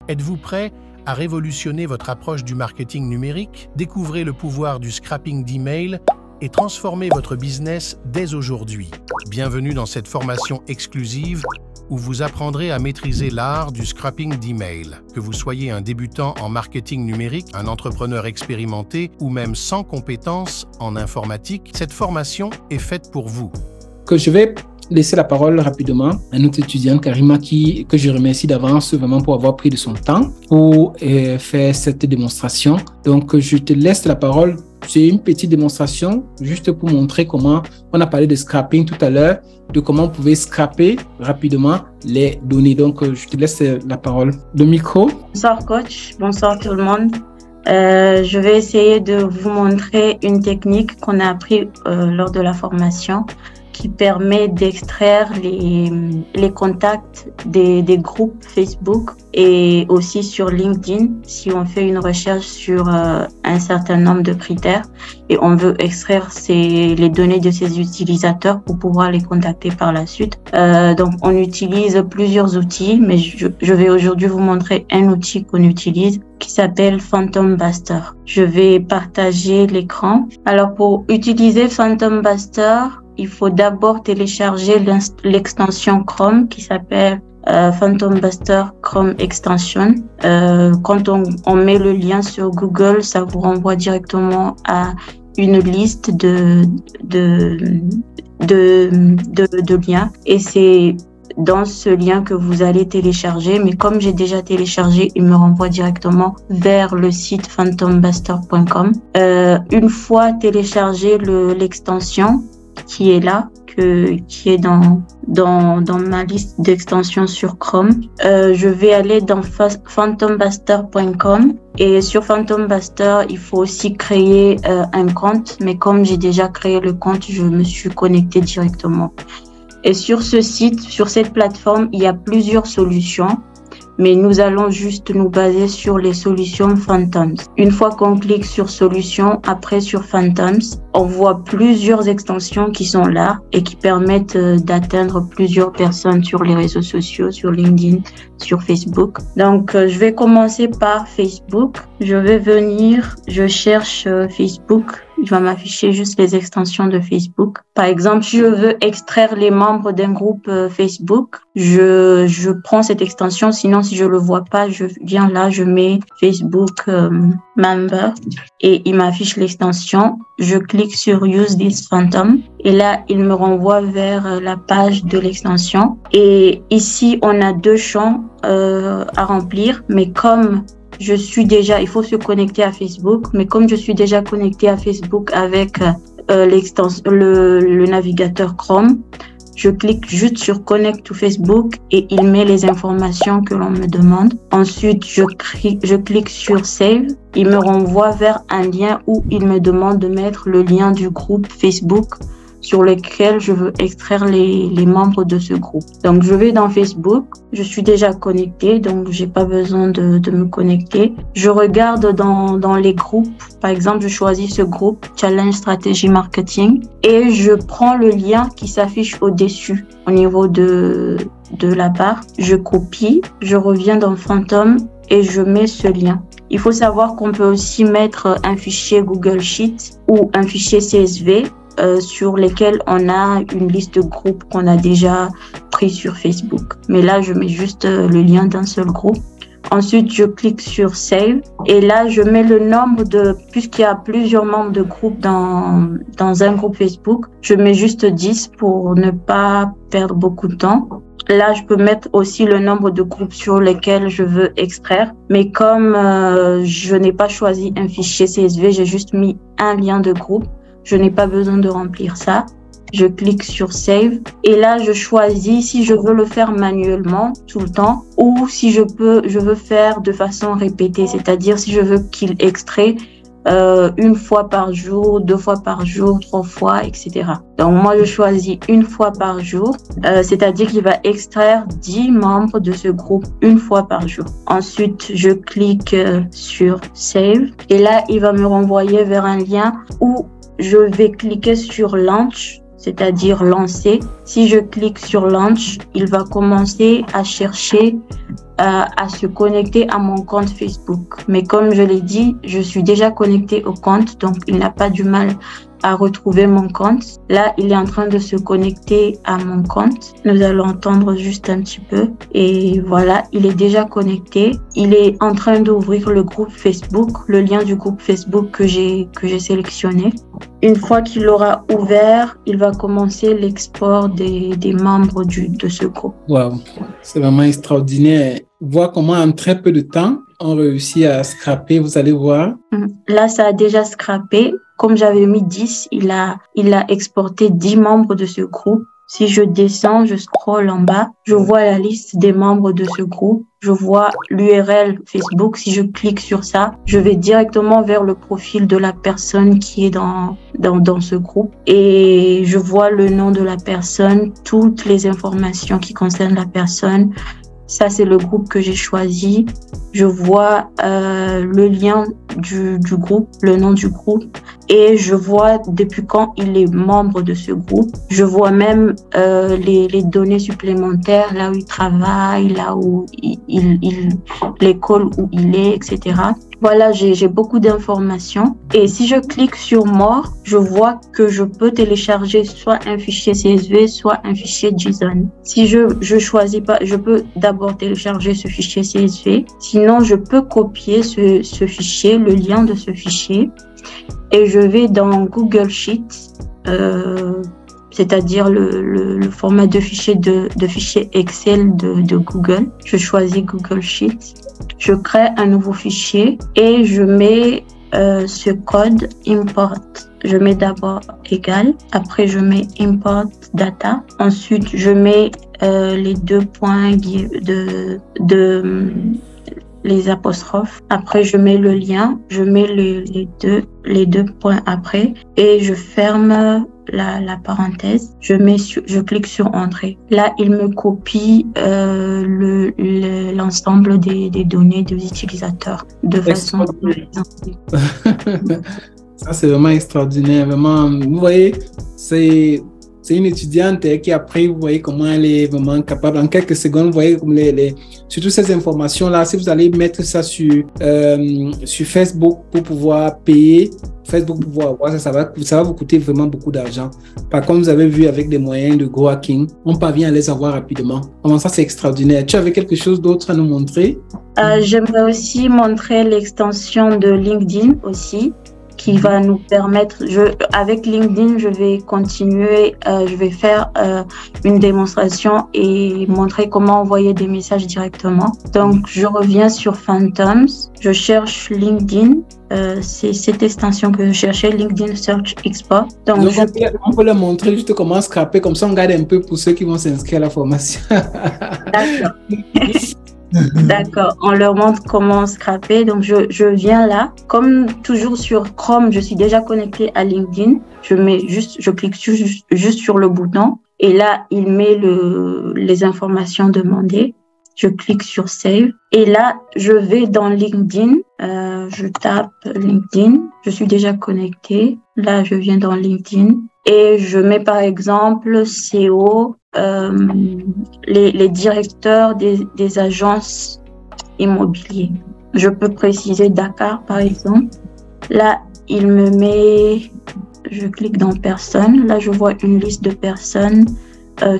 Êtes-vous prêt à révolutionner votre approche du marketing numérique? Découvrez le pouvoir du scrapping d'email et transformez votre business dès aujourd'hui. Bienvenue dans cette formation exclusive où vous apprendrez à maîtriser l'art du scrapping d'email. Que vous soyez un débutant en marketing numérique, un entrepreneur expérimenté ou même sans compétences en informatique, cette formation est faite pour vous. Que je vais laisser la parole rapidement à notre étudiante Karima que je remercie d'avance vraiment pour avoir pris de son temps pour faire cette démonstration. Donc, je te laisse la parole. C'est une petite démonstration juste pour montrer comment on a parlé de scrapping tout à l'heure, de comment on pouvait scraper rapidement les données. Donc, je te laisse la parole. Le micro. Bonsoir coach, bonsoir tout le monde. Je vais essayer de vous montrer une technique qu'on a appris lors de la formation qui permet d'extraire les contacts des groupes Facebook et aussi sur LinkedIn si on fait une recherche sur un certain nombre de critères et on veut extraire les données de ces utilisateurs pour pouvoir les contacter par la suite. Donc on utilise plusieurs outils, mais je vais aujourd'hui vous montrer un outil qu'on utilise qui s'appelle Phantom Buster. Je vais partager l'écran. Alors pour utiliser Phantom Buster, il faut d'abord télécharger l'extension Chrome qui s'appelle Phantom Buster Chrome Extension. Quand on met le lien sur Google, ça vous renvoie directement à une liste de liens et c'est dans ce lien que vous allez télécharger. Mais comme j'ai déjà téléchargé, il me renvoie directement vers le site phantombuster.com. Une fois téléchargé l'extension qui est là, qui est dans ma liste d'extensions sur Chrome, je vais aller dans phantombuster.com et sur Phantom Buster, il faut aussi créer un compte, mais comme j'ai déjà créé le compte, je me suis connectée directement. Et sur ce site, sur cette plateforme, il y a plusieurs solutions, mais nous allons juste nous baser sur les solutions Phantoms. Une fois qu'on clique sur solutions, après sur Phantoms, on voit plusieurs extensions qui sont là et qui permettent d'atteindre plusieurs personnes sur les réseaux sociaux, sur LinkedIn, sur Facebook. Donc, je vais commencer par Facebook. Je vais venir, je cherche Facebook. Il va m'afficher juste les extensions de Facebook. Par exemple, si je veux extraire les membres d'un groupe Facebook, je prends cette extension. Sinon, si je le vois pas, je viens là, je mets Facebook Member et il m'affiche l'extension. Je clique sur Use this Phantom et là, il me renvoie vers la page de l'extension. Et ici, on a deux champs à remplir, mais comme il faut se connecter à Facebook, mais comme je suis déjà connectée à Facebook avec le navigateur Chrome, je clique juste sur Connect to Facebook et il met les informations que l'on me demande. Ensuite, je clique sur Save. Il me renvoie vers un lien où il me demande de mettre le lien du groupe Facebook sur lequel je veux extraire les membres de ce groupe. Donc, je vais dans Facebook. Je suis déjà connectée, donc j'ai pas besoin de me connecter. Je regarde dans les groupes. Par exemple, je choisis ce groupe, Challenge Strategy Marketing, et je prends le lien qui s'affiche au-dessus, au niveau de la barre. Je copie, je reviens dans Phantom et je mets ce lien. Il faut savoir qu'on peut aussi mettre un fichier Google Sheet ou un fichier CSV sur lesquels on a une liste de groupes qu'on a déjà pris sur Facebook. Mais là, je mets juste le lien d'un seul groupe. Ensuite, je clique sur Save et là, je mets le nombre puisqu'il y a plusieurs membres de groupe dans un groupe Facebook, je mets juste 10 pour ne pas perdre beaucoup de temps. Là, je peux mettre aussi le nombre de groupes sur lesquels je veux extraire. Mais comme je n'ai pas choisi un fichier CSV, j'ai juste mis un lien de groupe. Je n'ai pas besoin de remplir ça. Je clique sur Save et là, je choisis si je veux le faire manuellement tout le temps ou si je veux faire de façon répétée, c'est-à-dire si je veux qu'il extrait une fois par jour, 2 fois par jour, 3 fois, etc. Donc moi, je choisis une fois par jour, c'est-à-dire qu'il va extraire 10 membres de ce groupe une fois par jour. Ensuite, je clique sur Save et là, il va me renvoyer vers un lien où je vais cliquer sur Launch, c'est-à-dire lancer. Si je clique sur Launch, il va commencer à chercher à se connecter à mon compte Facebook. Mais comme je l'ai dit, je suis déjà connectée au compte, donc il n'a pas du mal à retrouver mon compte. Là, il est en train de se connecter à mon compte. Nous allons entendre juste un petit peu. Et voilà, il est déjà connecté. Il est en train d'ouvrir le groupe Facebook, le lien du groupe Facebook que j'ai sélectionné. Une fois qu'il l'aura ouvert, il va commencer l'export des membres de ce groupe. Wow, c'est vraiment extraordinaire. Voir comment en très peu de temps, on réussit à scraper, vous allez voir. Là, ça a déjà scrappé. Comme j'avais mis 10, il a exporté 10 membres de ce groupe. Si je descends, je scrolle en bas, je vois la liste des membres de ce groupe. Je vois l'URL Facebook. Si je clique sur ça, je vais directement vers le profil de la personne qui est dans ce groupe. Et je vois le nom de la personne, toutes les informations qui concernent la personne. Ça, c'est le groupe que j'ai choisi. Je vois le lien du groupe, le nom du groupe. Et je vois depuis quand il est membre de ce groupe. Je vois même les données supplémentaires, là où il travaille, là où l'école où il est, etc. Voilà, j'ai beaucoup d'informations. Et si je clique sur More, je vois que je peux télécharger soit un fichier CSV, soit un fichier JSON. Si je choisis pas, je peux d'abord télécharger ce fichier CSV. Sinon, je peux copier ce fichier, le lien de ce fichier. Et je vais dans Google Sheets, c'est-à-dire le format de fichier Excel de Google. Je choisis Google Sheets. Je crée un nouveau fichier et je mets ce code import. Je mets d'abord égal, après je mets import data. Ensuite, je mets les 2 points les apostrophes. Après, je mets le lien, je mets les deux points après et je ferme la parenthèse. Je clique sur entrée. Là, il me copie l'ensemble des données des utilisateurs de façon. Ça, c'est vraiment extraordinaire. Vraiment, vous voyez, c'est une étudiante qui après, vous voyez comment elle est vraiment capable. En quelques secondes, vous voyez comme surtout ces informations-là, si vous allez mettre ça sur Facebook pour pouvoir payer, Facebook pour pouvoir voir ça va vous coûter vraiment beaucoup d'argent. Par contre, vous avez vu avec des moyens de Go Hacking, on parvient à les avoir rapidement. Comment ça, c'est extraordinaire. Tu avais quelque chose d'autre à nous montrer? J'aimerais aussi montrer l'extension de LinkedIn aussi, qui va nous permettre, avec LinkedIn, je vais continuer, je vais faire une démonstration et montrer comment envoyer des messages directement. Donc, je reviens sur Phantoms, je cherche LinkedIn, c'est cette extension que je cherchais, LinkedIn Search Export. Donc on peut leur montrer juste comment scraper, comme ça on garde un peu pour ceux qui vont s'inscrire à la formation. D'accord. D'accord, on leur montre comment scraper. Donc, je viens là. Comme toujours sur Chrome, je suis déjà connectée à LinkedIn. Je clique juste sur le bouton. Et là, il met les informations demandées. Je clique sur Save. Et là, je vais dans LinkedIn. Je tape LinkedIn. Je suis déjà connectée. Là, je viens dans LinkedIn. Et je mets par exemple CO, les directeurs des agences immobilières. Je peux préciser Dakar par exemple. Là, il me met, je clique dans personnes. Là, je vois une liste de personnes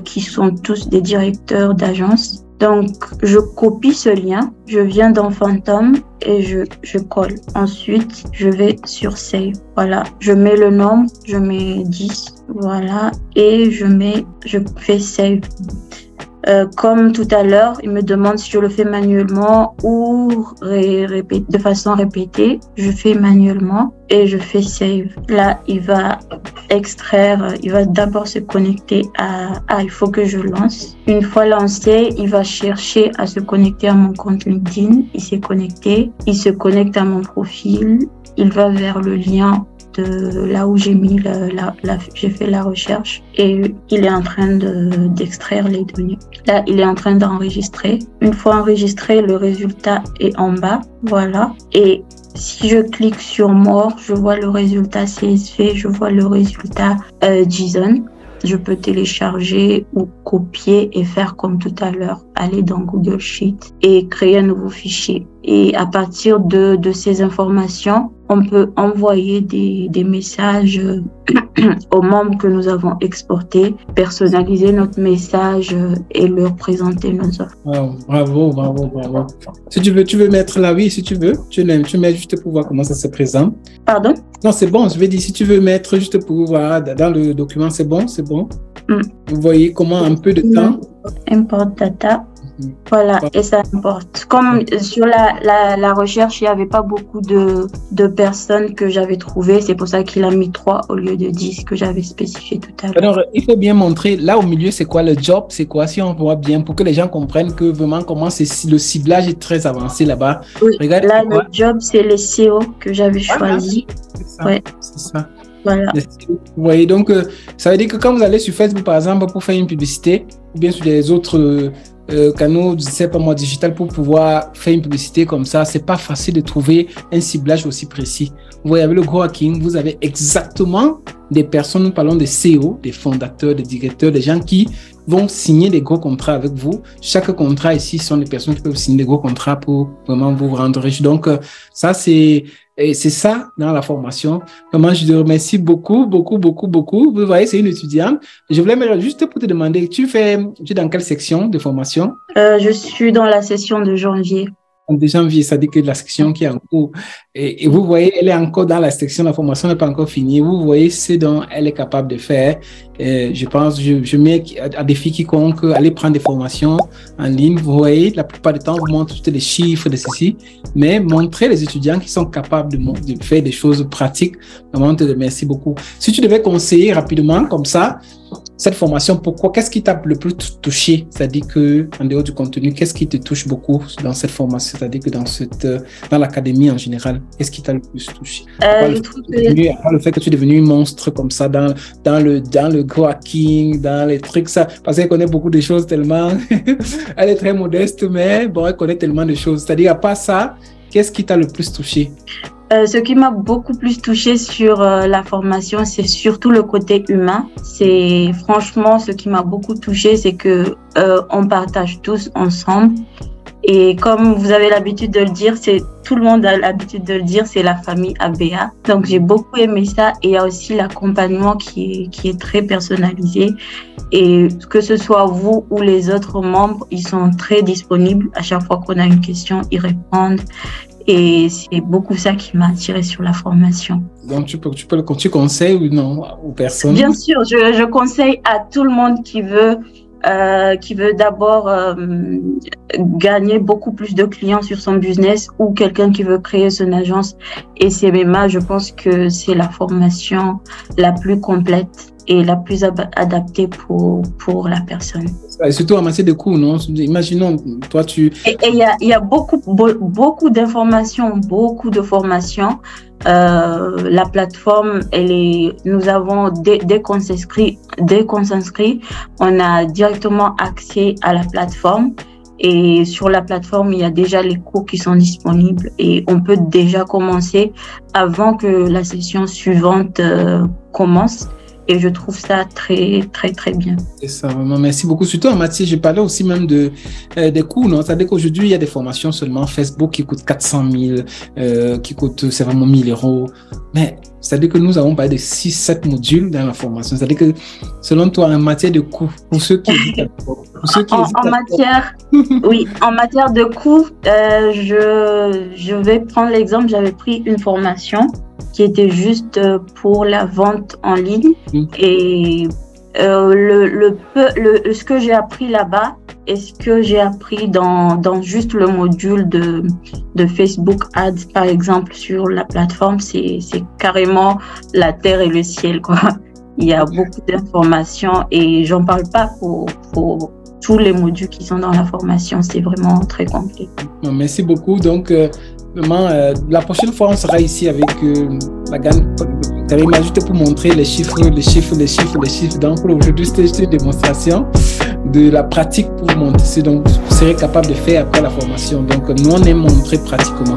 qui sont tous des directeurs d'agences. Donc, je copie ce lien, je viens dans Phantom et je colle. Ensuite, je vais sur Save. Voilà, je mets le nombre, je mets 10. Voilà, et je fais Save. Comme tout à l'heure, il me demande si je le fais manuellement ou de façon répétée. Je fais manuellement et je fais Save. Là, il va extraire, il va d'abord se connecter il faut que je lance. Une fois lancé, il va chercher à se connecter à mon compte LinkedIn. Il s'est connecté, il se connecte à mon profil, il va vers le lien de là où j'ai mis j'ai fait la recherche et il est en train d'extraire les données. Là, il est en train d'enregistrer. Une fois enregistré, le résultat est en bas. Voilà. Et si je clique sur More, je vois le résultat CSV, je vois le résultat JSON. je peux télécharger ou copier et faire comme tout à l'heure, aller dans Google Sheet et créer un nouveau fichier. Et à partir de ces informations, on peut envoyer des messages aux membres que nous avons exportés, personnaliser notre message et leur présenter nos offres. Wow, bravo. Si tu veux mettre là, oui, si tu veux, tu mets juste pour voir comment ça se présente. Pardon? Non, c'est bon, je vais dire, si tu veux mettre juste pour voir dans le document, c'est bon. Vous voyez comment un peu de temps. Import data. Voilà, et ça importe. Comme sur la recherche, il n'y avait pas beaucoup de personnes que j'avais trouvées. C'est pour ça qu'il a mis 3 au lieu de 10 que j'avais spécifié tout à l'heure. Alors, il faut bien montrer, là au milieu, c'est quoi le job? C'est quoi? Si on voit bien, pour que les gens comprennent que vraiment comment le ciblage est très avancé là-bas. Oui, regarde, là, le job, c'est les SEO que j'avais choisi. C'est ça, ouais. C'est ça. Voilà. Vous voyez, donc, ça veut dire que quand vous allez sur Facebook, par exemple, pour faire une publicité, ou bien sur les autres canaux, je sais pas moi, digital, pour pouvoir faire une publicité comme ça, c'est pas facile de trouver un ciblage aussi précis. Vous voyez, avec le Grow Hacking, vous avez exactement des personnes, nous parlons des CEO, des fondateurs, des directeurs, des gens qui vont signer des gros contrats avec vous. Chaque contrat ici sont des personnes qui peuvent signer des gros contrats pour vraiment vous rendre riche. Donc, ça, c'est ça dans la formation. Vraiment, je te remercie beaucoup. Vous voyez, c'est une étudiante. Je voulais juste pour te demander, tu es dans quelle section de formation? Je suis dans la session de janvier. De janvier, ça dit que la section qui est en cours. Et vous voyez, elle est encore dans la section, la formation n'est pas encore finie. Vous voyez ce dont elle est capable de faire. Je pense, je mets à défi quiconque aller prendre des formations en ligne. Vous voyez, la plupart du temps, on vous montre tous les chiffres de ceci, mais montrer les étudiants qui sont capables de faire des choses pratiques. Vraiment, te remercie beaucoup. Si tu devais conseiller rapidement, comme ça, cette formation, pourquoi? Qu'est-ce qui t'a le plus touché? C'est-à-dire que, en dehors du contenu, qu'est-ce qui te touche beaucoup dans cette formation? C'est-à-dire que dans l'académie en général, qu'est-ce qui t'a le plus touché? Le fait que tu es devenu un monstre comme ça dans le Grow Hacking, dans les trucs, ça, parce qu'elle connaît beaucoup de choses tellement, elle est très modeste, mais bon, elle connaît tellement de choses. C'est-à-dire, à part ça, qu'est-ce qui t'a le plus touché? Ce qui m'a beaucoup plus touchée sur la formation, c'est surtout le côté humain. C'est franchement ce qui m'a beaucoup touchée, c'est que on partage tous ensemble. Et comme vous avez l'habitude de le dire, tout le monde a l'habitude de le dire, c'est la famille ABA. Donc j'ai beaucoup aimé ça. Et il y a aussi l'accompagnement qui est très personnalisé. Et que ce soit vous ou les autres membres, ils sont très disponibles. À chaque fois qu'on a une question, ils répondent. Et c'est beaucoup ça qui m'a attirée sur la formation. Donc, tu conseilles ou non aux personnes? Bien sûr, je conseille à tout le monde qui veut d'abord gagner beaucoup plus de clients sur son business ou quelqu'un qui veut créer son agence SMMA. Je pense que c'est la formation la plus complète et la plus adaptée pour la personne. Et surtout en matière de coûts, non? Imaginons, toi, tu... Et il y a beaucoup d'informations, beaucoup de formations. La plateforme, nous avons, dès qu'on s'inscrit, on a directement accès à la plateforme. Et sur la plateforme, il y a déjà les cours qui sont disponibles et on peut déjà commencer avant que la session suivante commence. Et je trouve ça très, très, très bien. C'est ça, vraiment. Merci beaucoup. Surtout en matière, je parlais aussi même des coûts, non? C'est-à-dire qu'aujourd'hui, il y a des formations seulement Facebook qui coûtent 400 000, qui coûtent, c'est vraiment 1 000 €. Mais c'est-à-dire que nous avons parlé de 6-7 modules dans la formation. C'est-à-dire que, selon toi, en matière de coûts, pour ceux qui hésitent en matière de coûts, je vais prendre l'exemple. J'avais pris une formation qui était juste pour la vente en ligne. Et ce que j'ai appris là-bas et ce que j'ai appris dans juste le module de Facebook Ads, par exemple, sur la plateforme, c'est carrément la terre et le ciel, quoi. Il y a beaucoup d'informations et j'en parle pas pour tous les modules qui sont dans la formation. C'est vraiment très complet. Merci beaucoup. Donc, vraiment, la prochaine fois, on sera ici avec la gamme. Karima, juste pour montrer les chiffres. Donc, pour aujourd'hui, c'était une démonstration de la pratique pour montrer. Donc, vous serez capable de faire après la formation. Donc, nous, on aime montrer pratiquement.